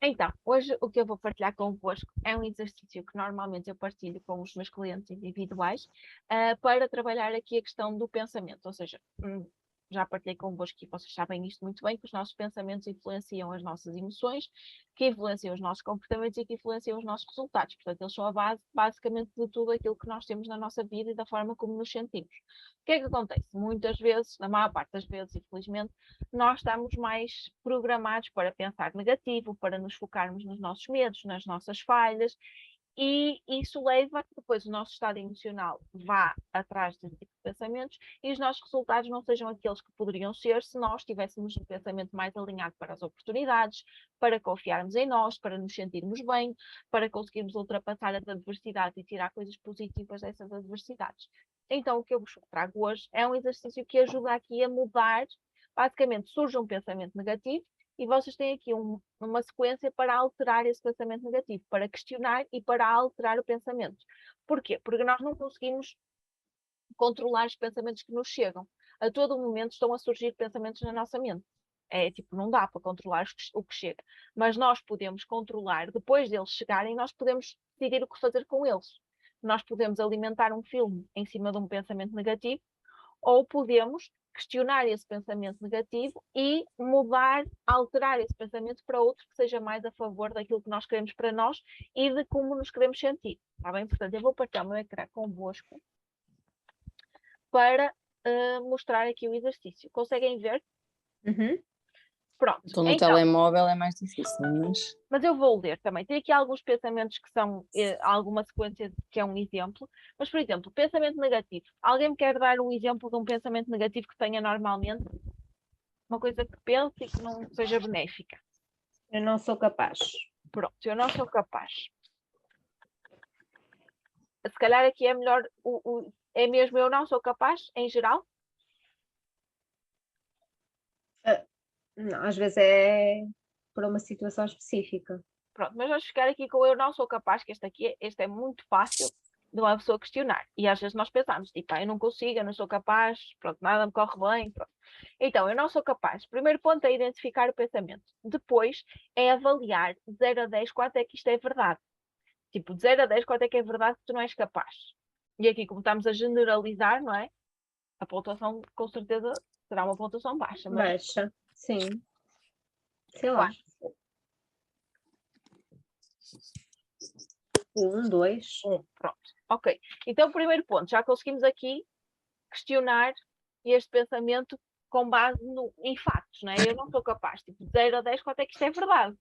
Então, hoje o que eu vou partilhar convosco é um exercício que normalmente eu partilho com os meus clientes individuais, para trabalhar aqui a questão do pensamento. Ou seja, já partilhei convosco e vocês sabem isto muito bem, que os nossos pensamentos influenciam as nossas emoções, que influenciam os nossos comportamentos e que influenciam os nossos resultados. Portanto, eles são a base, basicamente, de tudo aquilo que nós temos na nossa vida e da forma como nos sentimos. O que é que acontece? Muitas vezes, na maior parte das vezes, infelizmente, nós estamos mais programados para pensar negativo, para nos focarmos nos nossos medos, nas nossas falhas, e isso leva a que depois o nosso estado emocional vá atrás desse tipo de pensamentos e os nossos resultados não sejam aqueles que poderiam ser se nós tivéssemos um pensamento mais alinhado para as oportunidades, para confiarmos em nós, para nos sentirmos bem, para conseguirmos ultrapassar as adversidades e tirar coisas positivas dessas adversidades. Então, o que eu vos trago hoje é um exercício que ajuda aqui a mudar. Basicamente, surge um pensamento negativo e vocês têm aqui uma sequência para alterar esse pensamento negativo, para questionar e para alterar o pensamento. Porquê? Porque nós não conseguimos controlar os pensamentos que nos chegam. A todo momento estão a surgir pensamentos na nossa mente. É tipo, não dá para controlar o que chega. Mas nós podemos controlar, depois deles chegarem, nós podemos decidir o que fazer com eles. Nós podemos alimentar um filme em cima de um pensamento negativo, ou podemos questionar esse pensamento negativo e mudar, alterar esse pensamento para outro que seja mais a favor daquilo que nós queremos para nós e de como nos queremos sentir. Está bem? Portanto, eu vou partilhar o meu ecrã convosco para mostrar aqui o exercício. Conseguem ver? Uhum. Pronto. Estou no Então, telemóvel, é mais difícil, mas... mas eu vou ler também. Tem aqui alguns pensamentos que são alguma sequência que é um exemplo. Mas, por exemplo, pensamento negativo. Alguém me quer dar um exemplo de um pensamento negativo que tenha normalmente? Uma coisa que pense e que não seja benéfica. Eu não sou capaz. Pronto, eu não sou capaz. Se calhar aqui é melhor, é mesmo eu não sou capaz, em geral? Não, às vezes é por uma situação específica. Pronto, mas vamos ficar aqui com eu não sou capaz, que este é muito fácil de uma pessoa questionar. E às vezes nós pensamos, tipo, eu não consigo, eu não sou capaz, pronto, nada me corre bem, pronto. Então, eu não sou capaz. Primeiro ponto é identificar o pensamento. Depois é avaliar de 0 a 10 quanto é que isto é verdade. Tipo, de 0 a 10 quanto é que é verdade que tu não és capaz. E aqui, como estamos a generalizar, não é? A pontuação, com certeza, será uma pontuação baixa, mas Baixa, sim. Sei lá. quanto? 2. Pronto. Ok. Então, primeiro ponto, já conseguimos aqui questionar este pensamento com base em factos, não é? Eu não sou capaz, tipo, de 0 a 10, quanto é que isto é verdade?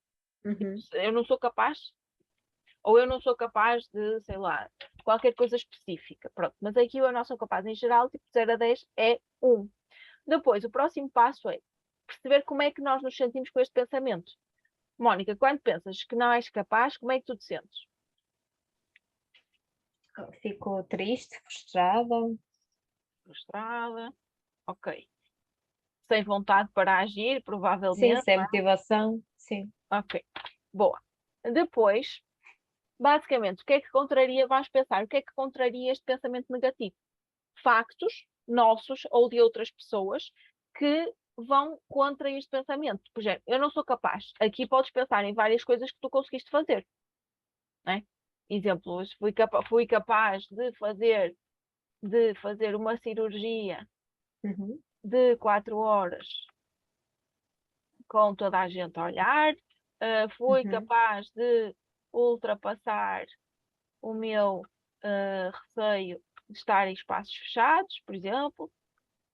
Uhum. Eu não sou capaz, ou eu não sou capaz de, sei lá, qualquer coisa específica. Pronto. Mas aqui eu não sou capaz em geral, tipo, de 0 a 10 é 1. Depois, o próximo passo é perceber como é que nós nos sentimos com este pensamento. Mónica, quando pensas que não és capaz, como é que tu te sentes? Fico triste, frustrada. Frustrada, ok. Sem vontade para agir, Sim, provavelmente, sem não é? motivação. Sim. Ok, boa. Depois, basicamente, o que é que contraria, vais pensar, o que é que contraria este pensamento negativo? Factos nossos ou de outras pessoas que vão contra este pensamento. Por exemplo, eu não sou capaz. Aqui podes pensar em várias coisas que tu conseguiste fazer, não é? Exemplo, fui capaz de fazer uma cirurgia Uhum. de 4 horas com toda a gente a olhar, fui Uhum. capaz de ultrapassar o meu receio de estar em espaços fechados, por exemplo.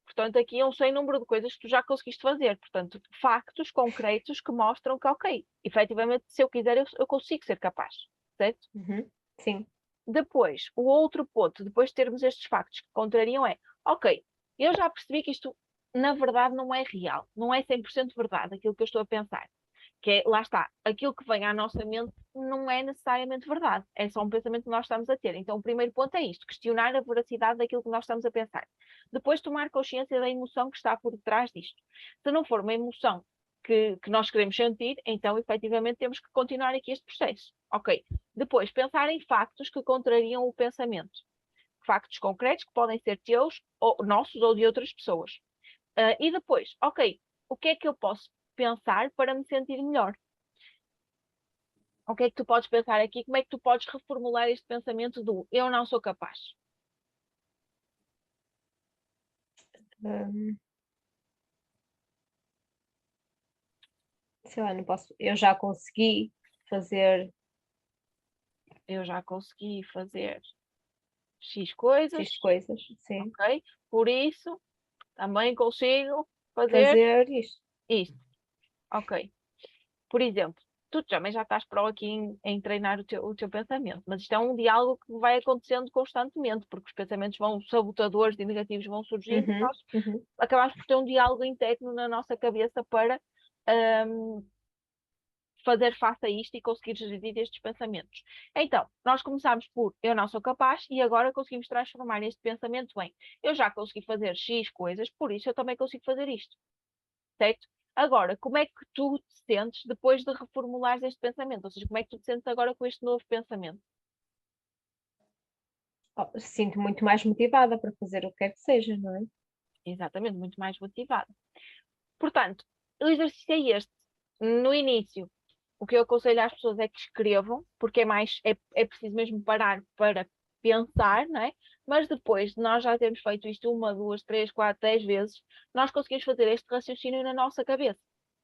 Portanto, aqui é um sem número de coisas que tu já conseguiste fazer. Portanto, factos concretos que mostram que, ok, efetivamente, se eu quiser, eu consigo ser capaz. Certo? Uhum. Sim. Depois, o outro ponto, depois de termos estes factos que contrariam é, ok, eu já percebi que isto, na verdade, não é real. Não é 100% verdade aquilo que eu estou a pensar. Que é, lá está, aquilo que vem à nossa mente não é necessariamente verdade, é só um pensamento que nós estamos a ter. Então, o primeiro ponto é isto: questionar a veracidade daquilo que nós estamos a pensar. Depois, tomar consciência da emoção que está por detrás disto. Se não for uma emoção que nós queremos sentir, então, efetivamente, temos que continuar aqui este processo. Ok. Depois, pensar em factos que contrariam o pensamento. Factos concretos que podem ser teus, ou nossos ou de outras pessoas. E depois, ok, o que é que eu posso pensar para me sentir melhor? O que é que tu podes pensar aqui? Como é que tu podes reformular este pensamento do eu não sou capaz? Hum, sei lá, não posso. Eu já consegui fazer Eu já consegui fazer X coisas, X coisas, sim. ok? Por isso, também consigo fazer Fazer isto. isto, ok? Por exemplo, tu também já estás pró aqui em treinar o teu pensamento, mas isto é um diálogo que vai acontecendo constantemente, porque os pensamentos vão, sabotadores e negativos vão surgindo e Uhum, nós uhum. acabamos por ter um diálogo interno na nossa cabeça para hum, fazer face a isto e conseguir gerir estes pensamentos. Então, nós começámos por eu não sou capaz e agora conseguimos transformar este pensamento em eu já consegui fazer X coisas, por isso eu também consigo fazer isto, certo? Agora, como é que tu te sentes depois de reformulares este pensamento? Ou seja, como é que tu te sentes agora com este novo pensamento? Oh, sinto muito mais motivada para fazer o que quer que seja, não é? Exatamente, muito mais motivado. Portanto, o exercício é este. No início, o que eu aconselho às pessoas é que escrevam, porque é preciso mesmo parar para pensar, não é? Mas depois de nós já termos feito isto uma, duas, três, quatro, 10 vezes, nós conseguimos fazer este raciocínio na nossa cabeça.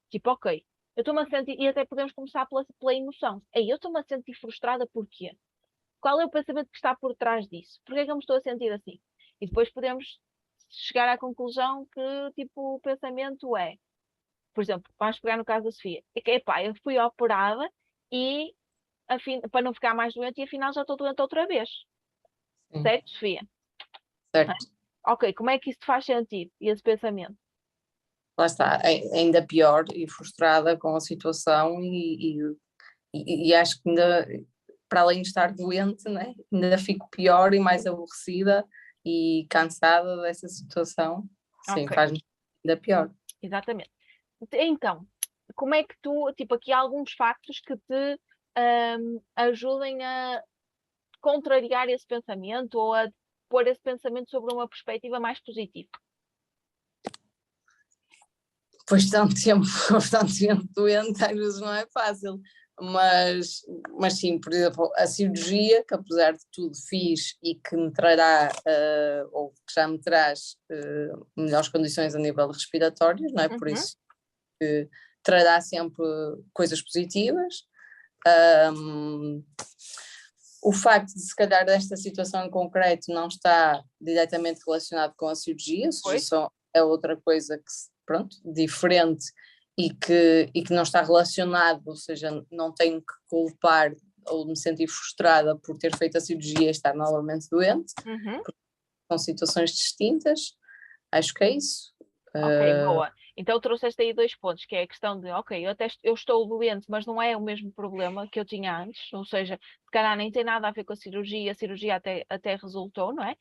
Tipo, ok, eu estou-me a sentir, e até podemos começar pela emoção. Ei, eu estou-me a sentir frustrada porquê? Qual é o pensamento que está por trás disso? Porquê é que eu me estou a sentir assim? E depois podemos chegar à conclusão que, tipo, o pensamento é, por exemplo, vamos pegar no caso da Sofia, é que, epá, eu fui operada e, para não ficar mais doente, e afinal já estou doente outra vez. Sim, Certo, Sofia? certo. Ok, como é que isso te faz sentido, esse pensamento? Lá está, ainda pior e frustrada com a situação e acho que ainda, para além de estar doente, né, ainda fico pior e mais aborrecida e cansada dessa situação. Sim, Ok, faz-me ainda pior. exatamente. Então, como é que tu, tipo, aqui há alguns factos que te ajudem a contrariar esse pensamento ou a pôr esse pensamento sobre uma perspectiva mais positiva. Depois de tanto tempo constantemente doente, às vezes não é fácil. Mas sim, por exemplo, a cirurgia, que apesar de tudo fiz e que me trará, ou que já me traz melhores condições a nível respiratório, não é? Por Uhum. isso que trará sempre coisas positivas. O facto de, se calhar, desta situação em concreto não está diretamente relacionado com a cirurgia, ou seja, só é outra coisa que, pronto, diferente e que não está relacionado, ou seja, não tenho que culpar ou me sentir frustrada por ter feito a cirurgia e estar novamente doente, Uhum. são situações distintas, acho que é isso. Ok, boa. Então trouxeste aí dois pontos, que é a questão de, ok, eu estou doente, mas não é o mesmo problema que eu tinha antes, ou seja, se calhar nem tem nada a ver com a cirurgia até resultou, não é?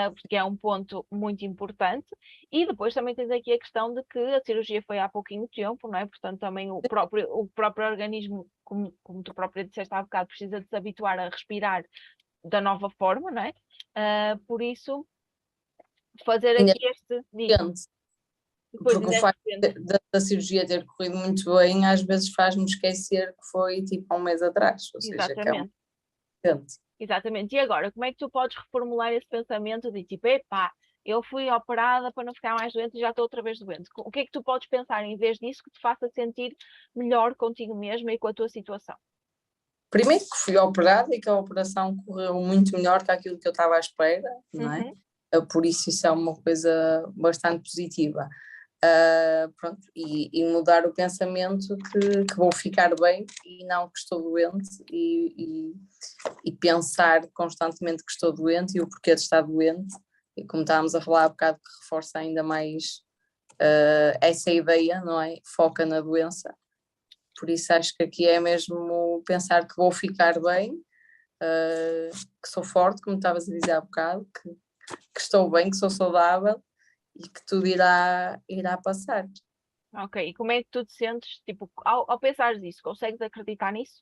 Porque é um ponto muito importante. E depois também tens aqui a questão de que a cirurgia foi há pouquinho tempo, não é? Portanto, também o próprio organismo, como tu própria disseste há bocado, precisa de se habituar a respirar da nova forma, não é? Por isso, fazer Ainda aqui este, diz, é doente, depois porque o ainda é facto depende. da cirurgia ter corrido muito bem às vezes faz-me esquecer que foi tipo há um mês atrás, ou seja, que é um Exatamente, doente. exatamente. E agora, como é que tu podes reformular esse pensamento de tipo, epá, eu fui operada para não ficar mais doente e já estou outra vez doente? O que é que tu podes pensar em vez disso que te faça sentir melhor contigo mesma e com a tua situação? Primeiro que fui operada e que a operação correu muito melhor que aquilo que eu estava à espera, não é? Uhum. Por isso é uma coisa bastante positiva. Pronto, e mudar o pensamento que vou ficar bem e não que estou doente e pensar constantemente que estou doente e o porquê de estar doente, e como estávamos a falar há bocado, que reforça ainda mais essa ideia, não é? Foca na doença. Por isso acho que aqui é mesmo pensar que vou ficar bem, que sou forte, como estavas a dizer há bocado, que estou bem, que sou saudável e que tudo irá passar. Ok, e como é que tu te sentes, tipo, ao pensares nisso, consegues acreditar nisso?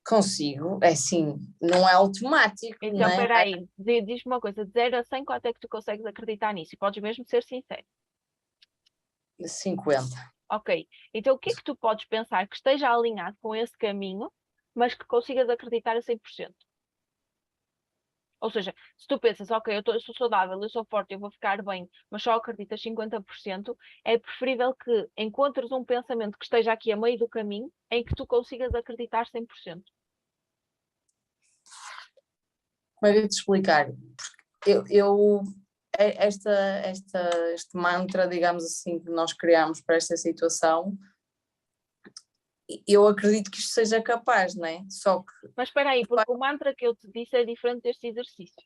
Consigo, é assim, não é automático, Então, né? espera aí, diz-me uma coisa, de 0 a 100, quanto é que tu consegues acreditar nisso? E podes mesmo ser sincero. 50. Ok. Então o que é que tu podes pensar que esteja alinhado com esse caminho, mas que consigas acreditar a 100%? Ou seja, se tu pensas, ok, eu sou saudável, eu sou forte, eu vou ficar bem, mas só acreditas 50%, é preferível que encontres um pensamento que esteja aqui a meio do caminho, em que tu consigas acreditar 100%. Como é que eu te explicar? Porque este mantra, digamos assim, que nós criamos para esta situação, eu acredito que isto seja capaz, não é? Só que, Mas espera aí, porque o mantra que eu te disse é diferente deste exercício.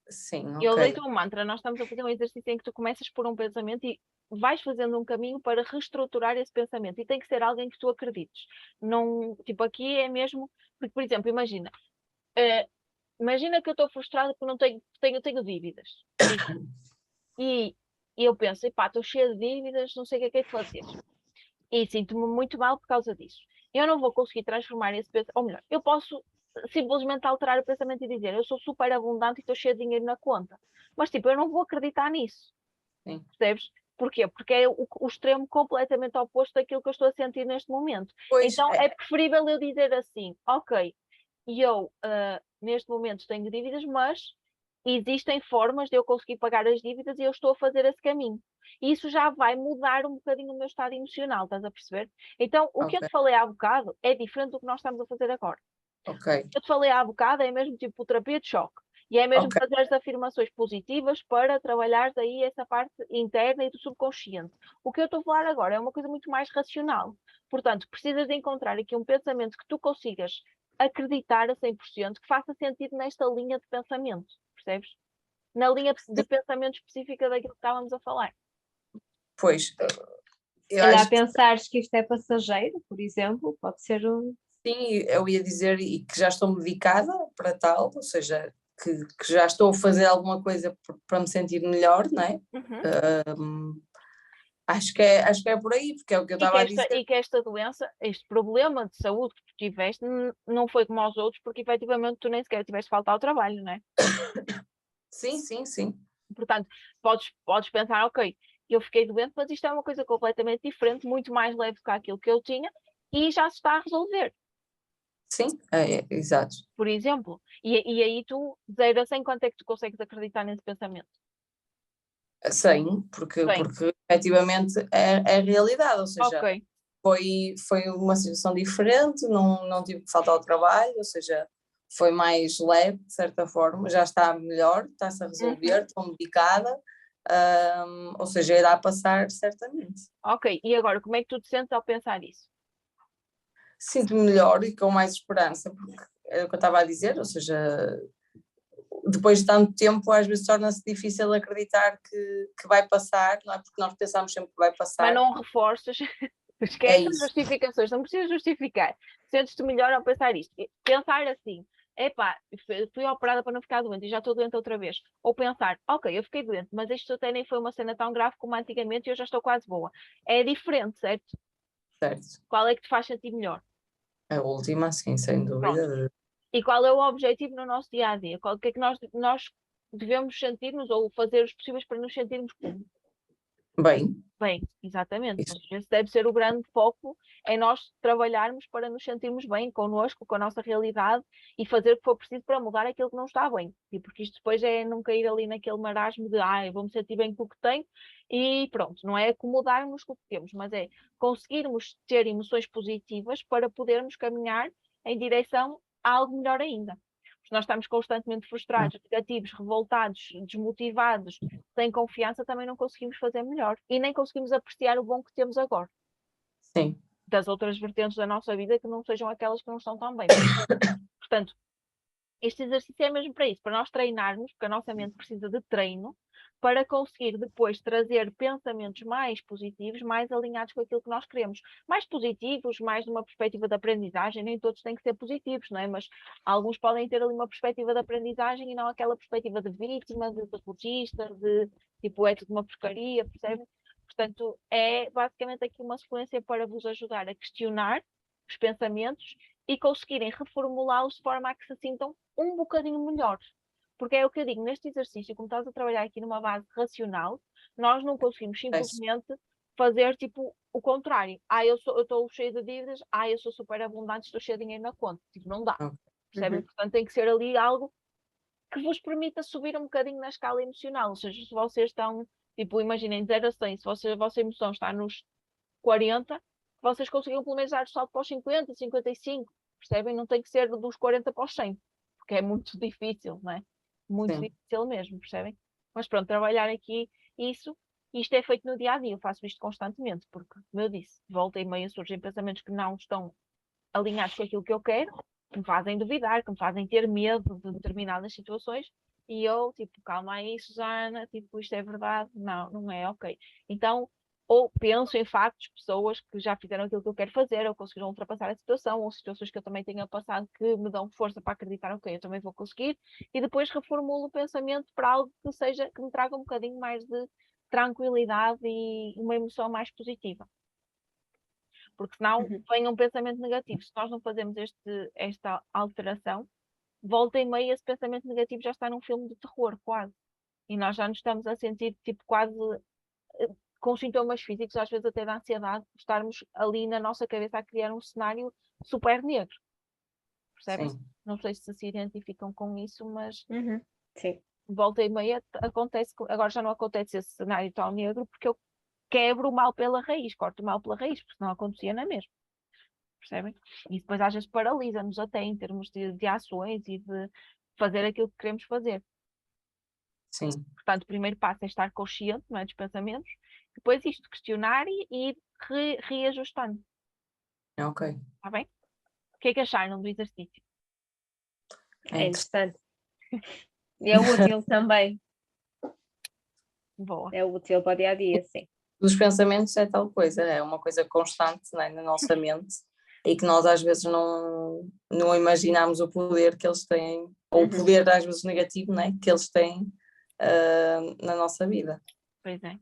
sim, Eu ok, dei-te um mantra, nós estamos a fazer um exercício em que tu começas por um pensamento e vais fazendo um caminho para reestruturar esse pensamento. E tem que ser alguém que tu acredites. Não, tipo, aqui é mesmo. Porque, por exemplo, eh, imagina que eu estou frustrada porque não tenho dívidas, por exemplo. E, e eu penso, epá, estou cheia de dívidas, não sei o que é de fazer. E sinto-me muito mal por causa disso. Eu não vou conseguir transformar esse pensamento, ou melhor, eu posso simplesmente alterar o pensamento e dizer, eu sou super abundante e estou cheia de dinheiro na conta. Mas tipo, eu não vou acreditar nisso. sim. Percebes? Porquê? Porque é o extremo completamente oposto daquilo que eu estou a sentir neste momento. Pois, Então é preferível eu dizer assim, ok, eu neste momento tenho dívidas, mas existem formas de eu conseguir pagar as dívidas e eu estou a fazer esse caminho. E isso já vai mudar um bocadinho o meu estado emocional, estás a perceber? Então, o que eu ok, te falei há bocado é diferente do que nós estamos a fazer agora. ok, Eu te falei há bocado, é mesmo tipo terapia de choque. E é mesmo ok, fazer as afirmações positivas para trabalhar daí essa parte interna e do subconsciente. O que eu estou a falar agora é uma coisa muito mais racional. Portanto, precisas de encontrar aqui um pensamento que tu consigas acreditar a 100%, que faça sentido nesta linha de pensamento, percebes? Na linha de pensamento específica daquilo que estávamos a falar. pois, Se eu calhar acho que pensares que isto é passageiro, por exemplo, pode ser um. sim, eu ia dizer e que já estou medicada para tal, ou seja, que já estou a fazer alguma coisa para me sentir melhor, não é? Uhum. Acho que é por aí, porque é o que eu estava a dizer. E que esta doença, este problema de saúde que tu tiveste, não foi como aos outros, porque efetivamente tu nem sequer tiveste falta ao trabalho, não é? Sim, sim, sim. Portanto, podes pensar, ok, eu fiquei doente, mas isto é uma coisa completamente diferente, muito mais leve do que aquilo que eu tinha, e já se está a resolver, Sim, exato. por exemplo. E aí tu, 0 a 100, quanto é que tu consegues acreditar nesse pensamento? Sim, porque, Bem, porque efetivamente é realidade, ou ok. seja, foi uma situação diferente, não tive que faltar ao trabalho, ou seja, foi mais leve, de certa forma, já está melhor, está-se a Uhum. resolver, estou medicada, ou seja, irá passar certamente. Ok, e agora, como é que tu te sentes ao pensar isso? Sinto-me melhor e com mais esperança, porque é o que eu estava a dizer, ou seja, depois de tanto tempo, às vezes torna-se difícil acreditar que vai passar, não é? Porque nós pensamos sempre que vai Mas passar, não reforças, é esquece as isso. justificações, não precisas justificar. Sentes-te melhor ao pensar isto. Pensar assim, epá, fui operada para não ficar doente e já estou doente outra vez. Ou pensar, ok, eu fiquei doente, mas isto até nem foi uma cena tão grave como antigamente e eu já estou quase boa. É diferente, certo? Certo. Qual é que te faz sentir melhor? A última, sim, sem Pronto. dúvida. E qual é o objetivo no nosso dia a dia? O que é que nós devemos sentir-nos ou fazer os possíveis para nos sentirmos como? Bem, Bem, exatamente. isso, Ou seja, esse deve ser o grande foco, é nós trabalharmos para nos sentirmos bem connosco, com a nossa realidade e fazer o que for preciso para mudar aquilo que não está bem. E porque isto depois é não cair ali naquele marasmo de eu vou me sentir bem com o que tenho e pronto, não é acomodarmos com o que temos, mas é conseguirmos ter emoções positivas para podermos caminhar em direção a algo melhor ainda. Porque nós estamos constantemente frustrados, negativos, revoltados, desmotivados, sem confiança, também não conseguimos fazer melhor. E nem conseguimos apreciar o bom que temos agora. sim, Das outras vertentes da nossa vida que não sejam aquelas que não estão tão bem. Portanto, este exercício é mesmo para isso, para nós treinarmos, porque a nossa mente precisa de treino, para conseguir depois trazer pensamentos mais positivos, mais alinhados com aquilo que nós queremos. Mais positivos, mais numa perspectiva de aprendizagem, nem todos têm que ser positivos, não é? Mas alguns podem ter ali uma perspectiva de aprendizagem e não aquela perspectiva de vítima, de derrotista, de tipo, é tudo uma porcaria, percebe? Portanto, é basicamente aqui uma sequência para vos ajudar a questionar os pensamentos e conseguirem reformulá-los de forma a que se sintam um bocadinho melhores. Porque é o que eu digo, neste exercício, como estás a trabalhar aqui numa base racional, nós não conseguimos é isso. simplesmente fazer tipo o contrário. Eu estou cheio de dívidas, eu sou super abundante, estou cheio de dinheiro na conta. Tipo, não dá. Ok. Percebem? Uhum. Portanto, tem que ser ali algo que vos permita subir um bocadinho na escala emocional. Ou seja, se vocês estão, tipo, imaginem, de 0 a 100, se a vossa emoção está nos 40, vocês conseguiam pelo menos dar o salto para os 50, 55, percebem? Não tem que ser dos 40 para os 100, porque é muito difícil, não é? Muito Sim. difícil mesmo, percebem? Mas pronto, trabalhar aqui isso, isto é feito no dia a dia, eu faço isto constantemente, porque, como eu disse, de volta e meia surgem pensamentos que não estão alinhados com aquilo que eu quero, que me fazem duvidar, que me fazem ter medo de determinadas situações, e eu, tipo, calma aí, Susana, tipo, isto é verdade? Não, não é, ok. Então, ou penso em factos, pessoas que já fizeram aquilo que eu quero fazer, ou conseguiram ultrapassar a situação, ou situações que eu também tenha passado que me dão força para acreditar, ok, eu também vou conseguir, e depois reformulo o pensamento para algo que me traga um bocadinho mais de tranquilidade e uma emoção mais positiva. Porque senão Uhum. vem um pensamento negativo. Se nós não fazemos esta alteração, volta e meia esse pensamento negativo já está num filme de terror, quase. E nós já nos estamos a sentir, tipo, quase com sintomas físicos, às vezes até da ansiedade, estarmos ali na nossa cabeça a criar um cenário super negro. Percebem? Sim. Não sei se identificam com isso, mas Uhum. Sim. volta e meia acontece, agora já não acontece esse cenário tão negro, porque eu quebro o mal pela raiz, corto o mal pela raiz, porque senão acontecia na mesma. Percebem? E depois às vezes paralisa-nos até em termos de ações e de fazer aquilo que queremos fazer. Sim. Portanto, o primeiro passo é estar consciente, não é, dos pensamentos, depois isto, questionar e reajustando. Ok. Está bem? O que é que acharam do exercício? É interessante. E é útil também. Boa. É útil para o dia a dia, sim. Dos pensamentos é tal coisa, é uma coisa constante, não é, na nossa mente e que nós às vezes não imaginamos o poder que eles têm, ou o Uhum. poder às vezes negativo, não é, que eles têm na nossa vida. Pois é.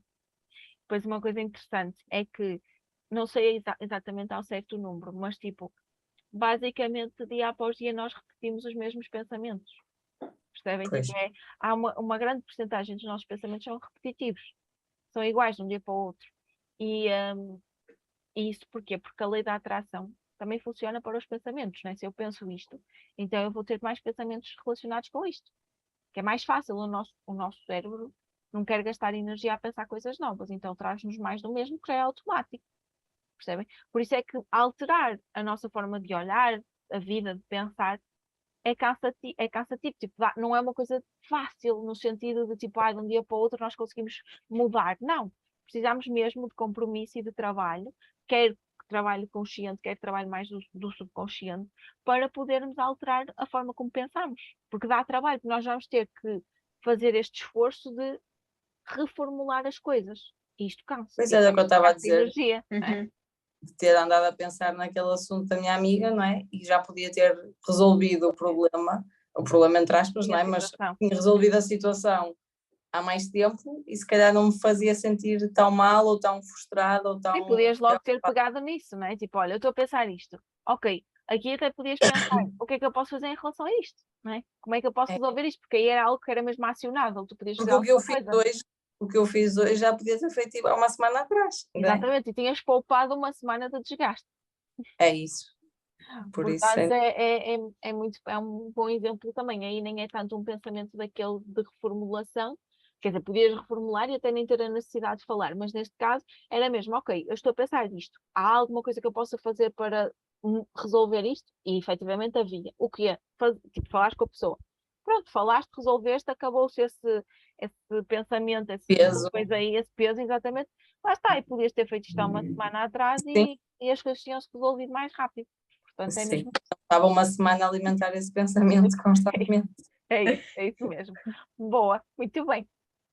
Depois uma coisa interessante é que, não sei exatamente ao certo o número, mas tipo, basicamente dia após dia nós repetimos os mesmos pensamentos. Percebem? Pois. Tipo, há uma grande porcentagem dos nossos pensamentos são repetitivos, são iguais de um dia para o outro. E isso porquê? Porque a lei da atração também funciona para os pensamentos, né? Se eu penso isto, então eu vou ter mais pensamentos relacionados com isto, que é mais fácil, o nosso cérebro não quer gastar energia a pensar coisas novas, então traz-nos mais do mesmo, que já é automático, percebem? Por isso é que alterar a nossa forma de olhar a vida, de pensar, é cansativo, tipo, não é uma coisa fácil no sentido de tipo, de um dia para o outro nós conseguimos mudar. Não, precisamos mesmo de compromisso e de trabalho, quer trabalho consciente, quer trabalho mais do subconsciente, para podermos alterar a forma como pensamos. Porque dá trabalho, porque nós vamos ter que fazer este esforço de reformular as coisas. E isto cansa. Pois E era o que eu gasta estava a dizer, energia. Não é? Uhum. de ter andado a pensar naquele assunto da minha amiga, não é? E já podia ter resolvido o problema entre aspas, E não a é? Mas situação. tinha resolvido a situação há mais tempo e se calhar não me fazia sentir tão mal ou tão frustrada ou Sim, tão podias logo ter pegado nisso, não é? Tipo, olha, eu estou a pensar isto. Ok, aqui até podias pensar, o que é que eu posso fazer em relação a isto, não é? Como é que eu posso É, resolver isto? Porque aí era algo que era mesmo acionável, tu podias fazer porque alguma coisa. o que eu fiz hoje já podia ter feito tipo, há uma semana atrás, não é? Exatamente, e tinhas poupado uma semana de desgaste. É isso, por isso Portanto, é um bom exemplo também. Aí nem é tanto um pensamento daquele de reformulação, quer dizer, podias reformular e até nem ter a necessidade de falar, mas neste caso era mesmo, ok, eu estou a pensar nisto, há alguma coisa que eu possa fazer para resolver isto? E efetivamente havia. O que é? Tipo, falaste com a pessoa. Pronto, falaste, resolveste, acabou-se esse pensamento, peso, coisa aí, esse peso, exatamente. Lá está, e podias ter feito isto há uma semana atrás sim, e as coisas tinham-se resolvido mais rápido. Portanto, é sim. mesmo. Estava uma semana a alimentar esse pensamento constantemente. É isso mesmo. Boa, muito bem.